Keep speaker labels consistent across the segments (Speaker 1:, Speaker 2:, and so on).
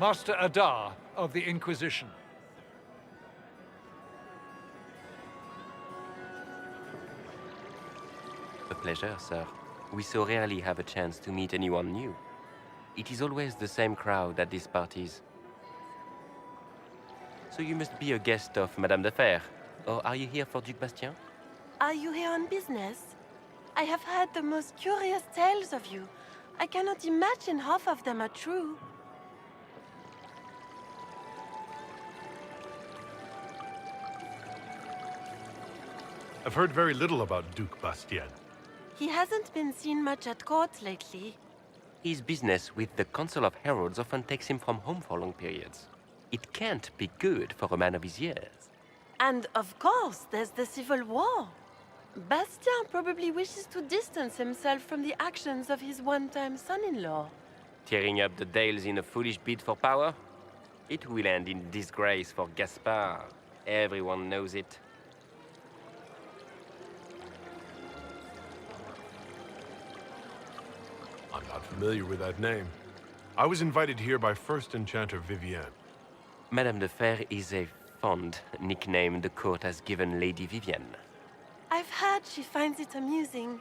Speaker 1: Master Adar of the Inquisition.
Speaker 2: A pleasure, sir. We so rarely have a chance to meet anyone new. It is always the same crowd at these parties. So you must be a guest of Madame de Fer. Or are you here for Duc Bastien?
Speaker 3: Are you here on business? I have heard the most curious tales of you. I cannot imagine half of them are true.
Speaker 4: I've heard very little about Duc Bastien.
Speaker 3: He hasn't been seen much at court lately.
Speaker 2: His business with the Council of Heralds often takes him from home for long periods. It can't be good for a man of his years.
Speaker 3: And of course, there's the Civil War. Bastien probably wishes to distance himself from the actions of his one-time son-in-law.
Speaker 2: Tearing up the Dales in a foolish bid for power? It will end in disgrace for Gaspard. Everyone knows it.
Speaker 4: I'm not familiar with that name. I was invited here by First Enchanter Vivienne.
Speaker 2: Madame de Fer is a fond nickname the court has given Lady Vivienne.
Speaker 3: I've heard she finds it amusing.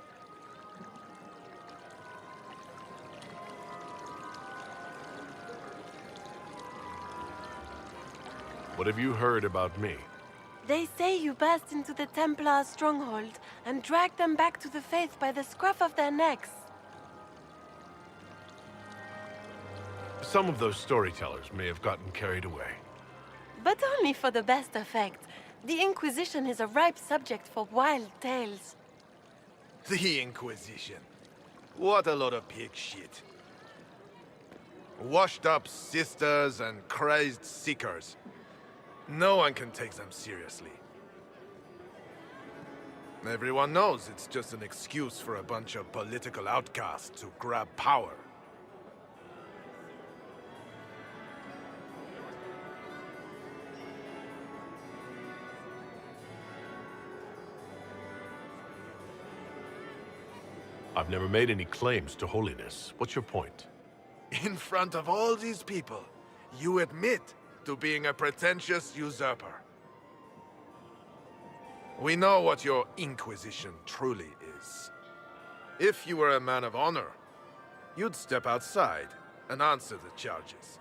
Speaker 4: What have you heard about me?
Speaker 3: They say you burst into the Templar stronghold and dragged them back to the faith by the scruff of their necks.
Speaker 4: Some of those storytellers may have gotten carried away.
Speaker 3: But only for the best effect. The Inquisition is a ripe subject for wild tales.
Speaker 5: The Inquisition. What a lot of pig shit. Washed up sisters and crazed seekers. No one can take them seriously. Everyone knows it's just an excuse for a bunch of political outcasts to grab power.
Speaker 4: I've never made any claims to holiness. What's your point?
Speaker 5: In front of all these people, you admit to being a pretentious usurper. We know what your Inquisition truly is. If you were a man of honor, you'd step outside and answer the charges.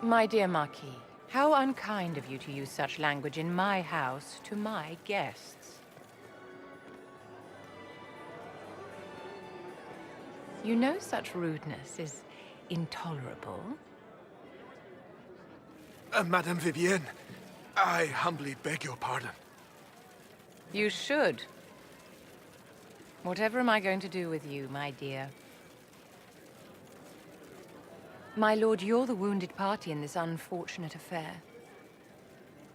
Speaker 6: My dear Marquis, how unkind of you to use such language in my house to my guests. You know such rudeness is intolerable.
Speaker 5: Madame Vivienne, I humbly beg your pardon.
Speaker 6: You should. Whatever am I going to do with you, my dear? My lord, you're the wounded party in this unfortunate affair.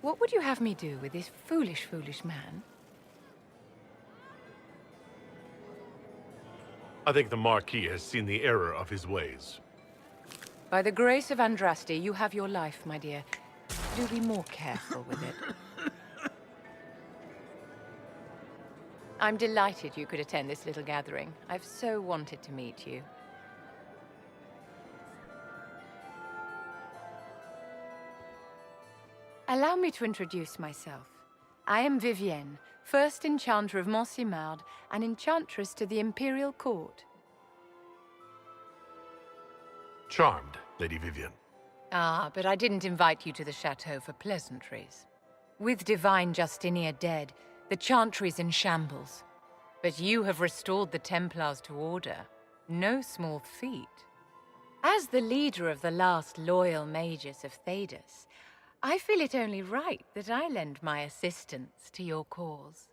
Speaker 6: What would you have me do with this foolish, foolish man?
Speaker 4: I think the Marquis has seen the error of his ways.
Speaker 6: By the grace of Andraste, you have your life, my dear. Do be more careful with it. I'm delighted you could attend this little gathering. I've so wanted to meet you. Allow me to introduce myself. I am Vivienne, first Enchanter of Montsimard and Enchantress to the Imperial Court.
Speaker 4: Charmed, Lady Vivienne.
Speaker 6: Ah, but I didn't invite you to the chateau for pleasantries. With Divine Justinia dead, the Chantry's in shambles. But you have restored the Templars to order. No small feat. As the leader of the last loyal mages of Thedas, I feel it only right that I lend my assistance to your cause.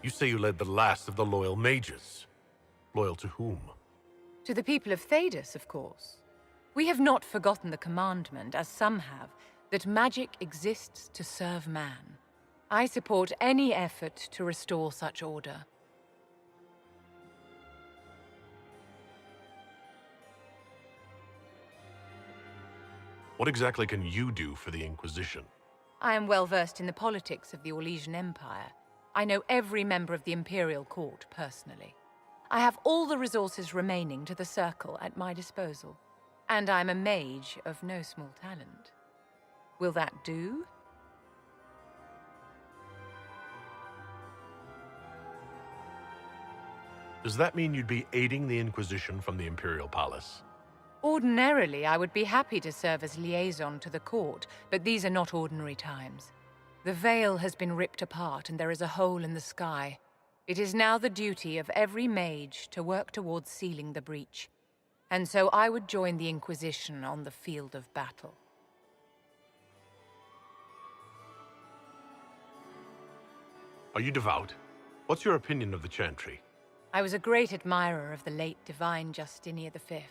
Speaker 4: You say you led the last of the loyal mages. Loyal to whom?
Speaker 6: To the people of Thedas, of course. We have not forgotten the commandment, as some have, that magic exists to serve man. I support any effort to restore such order.
Speaker 4: What exactly can you do for the Inquisition?
Speaker 6: I am well versed in the politics of the Orlesian Empire. I know every member of the Imperial Court personally. I have all the resources remaining to the Circle at my disposal. And I'm a mage of no small talent. Will that do?
Speaker 4: Does that mean you'd be aiding the Inquisition from the Imperial Palace?
Speaker 6: Ordinarily, I would be happy to serve as liaison to the court, but these are not ordinary times. The veil has been ripped apart and there is a hole in the sky. It is now the duty of every mage to work towards sealing the breach. And so I would join the Inquisition on the field of battle.
Speaker 4: Are you devout? What's your opinion of the Chantry?
Speaker 6: I was a great admirer of the late divine Justinia V.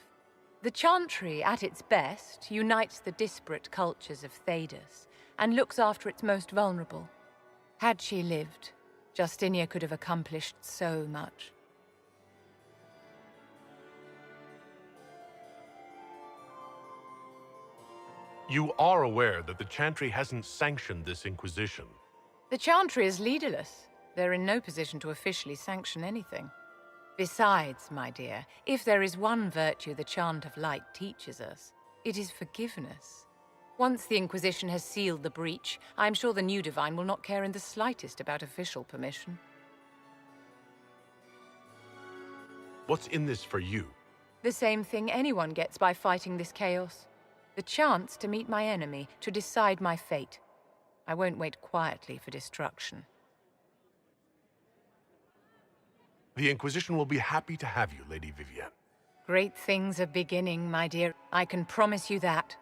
Speaker 6: The Chantry, at its best, unites the disparate cultures of Thedas and looks after its most vulnerable. Had she lived, Justinia could have accomplished so much.
Speaker 4: You are aware that the Chantry hasn't sanctioned this Inquisition.
Speaker 6: The Chantry is leaderless. They're in no position to officially sanction anything. Besides, my dear, if there is one virtue the Chant of Light teaches us, it is forgiveness. Once the Inquisition has sealed the breach, I'm sure the new Divine will not care in the slightest about official permission.
Speaker 4: What's in this for you?
Speaker 6: The same thing anyone gets by fighting this chaos. The chance to meet my enemy, to decide my fate. I won't wait quietly for destruction.
Speaker 4: The Inquisition will be happy to have you, Lady Vivienne.
Speaker 6: Great things are beginning, my dear. I can promise you that.